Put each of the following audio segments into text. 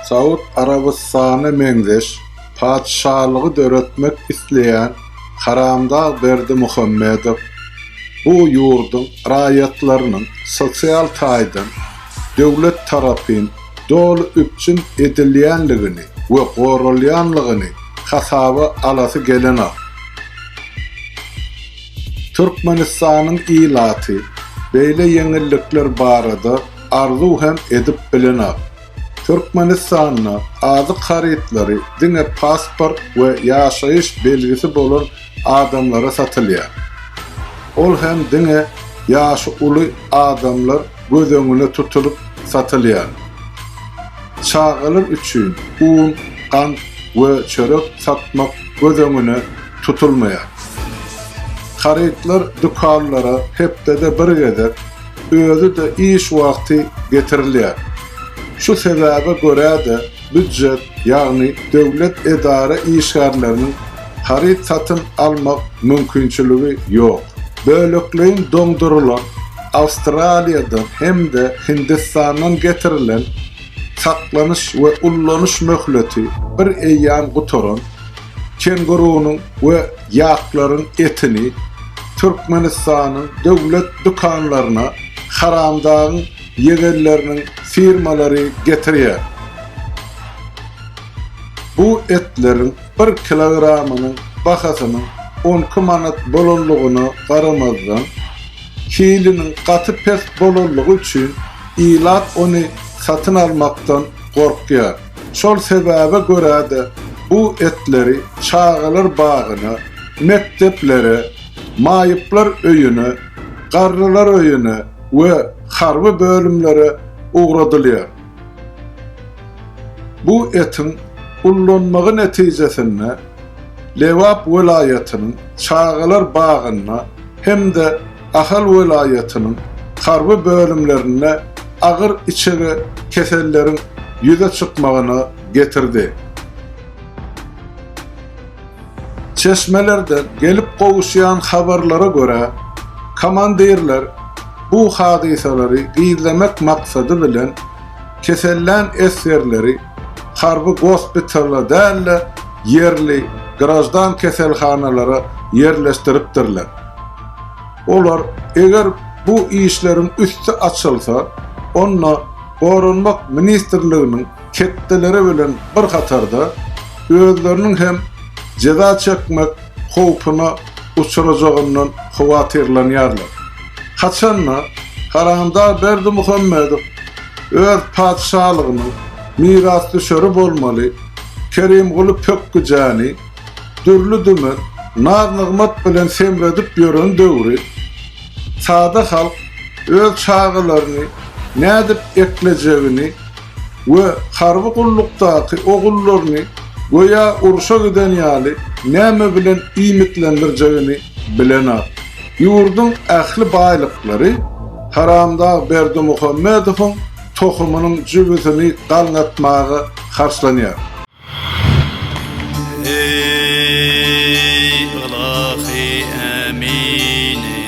Saud Arabistanı meňzeş, padşahlygy döretmek isleýän Haramdağ Berdimuhammedow bu ýurdun raýatlarynyň sosial taýdan döwlet tarapyn dolu üpçün edilýänligini we gorulýanlygyny hasaba alasy gelenok. Türkmenistanyň ilaty beýle ýeňillikler barada arzu hem edip bilenok. Türkmenistanyň azy harytlary diňe pasport we ýaşaýyş belgisi bolan adamlara satylýar. Ol hem diňe ýaşy uly adamlar göz öňüne tutulup satylýar. Çağalar üçin un, kan we çörek satmak göz öňüne tutulmaýar. Harytlar dukanlara hepde bir gedek özü de iş wagty getirilýär. Şu sebäbe görä de büdjet ýagny döwlet edara işgärlerini haryt satyn almak mümkinçiligi ýok. Bölekliň doňdurulan Awstraliýadan hemde Hindistandan getirilen saklanyş we ullanyş möhleti bir eýýan gutoran kengurunyň we ýaklaryň etini Türkmenistanyň döwlet dukanlaryna Haramdağyň ýegerleriniň firmalary getirýär. Bu etlerin 1 kilogramynyň bahasynyň 12 manat bolanlygyna garamazdan kiliniň gaty pes bolanlygy üçin ilat ony satyn almakdan gorkýar. Şol sebäbe görä de bu etleri çağalar bagyna, mekteplere, maýyplar öýüne, garrylar öýüne we harby bölümlere ugradylýar. Bu etin ullanmagy netijesinde Lewap welaýatynyň çağalar bagyna hemde Ahal welaýatynyň harby bölümlerine agyr içeri keselleriň ýüze çykmagyna getirdi. Çeşmelerde gelip gowuşýan habarlara görä komandirler bu hadisalary gizlemek maksady bilen kesellen esirleri harby gospitalda däl yerli grajdan keselhanalara yerleşdiripdirler. Olar eger bu işlerin üstü açylsa, onna Gorunmak Ministrliginiň ketdeleri bilen bir hatarda özleriniň hem ceza çekmek howpuna uçurajagyndan howatyrlanýarlar. Haçanna Haramdağ Berdimuhammedow öz padşahlygyny miras düşeri bolmaly, Kerimguly Pökküjani dürlü dümen naz-nygmat bilen semredip ýören döwri sada halk öz çağalaryny nädip eklejegini we harby gullukdaky ogullaryny goýa uruşa giden ýaly näme bilen imitlendirjegini bilenok. Ýurdun ähli baýlyklary Haramdağ Berdimuhammedowyň tohumynyň jübüsini galňatmagy harçlanýar. Ey Ilahi Emine,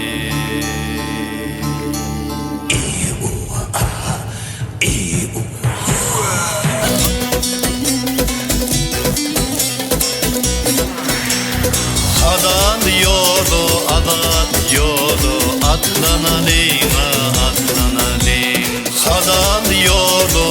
adan yolu, atlanalım, atlanalım. Adan yolu,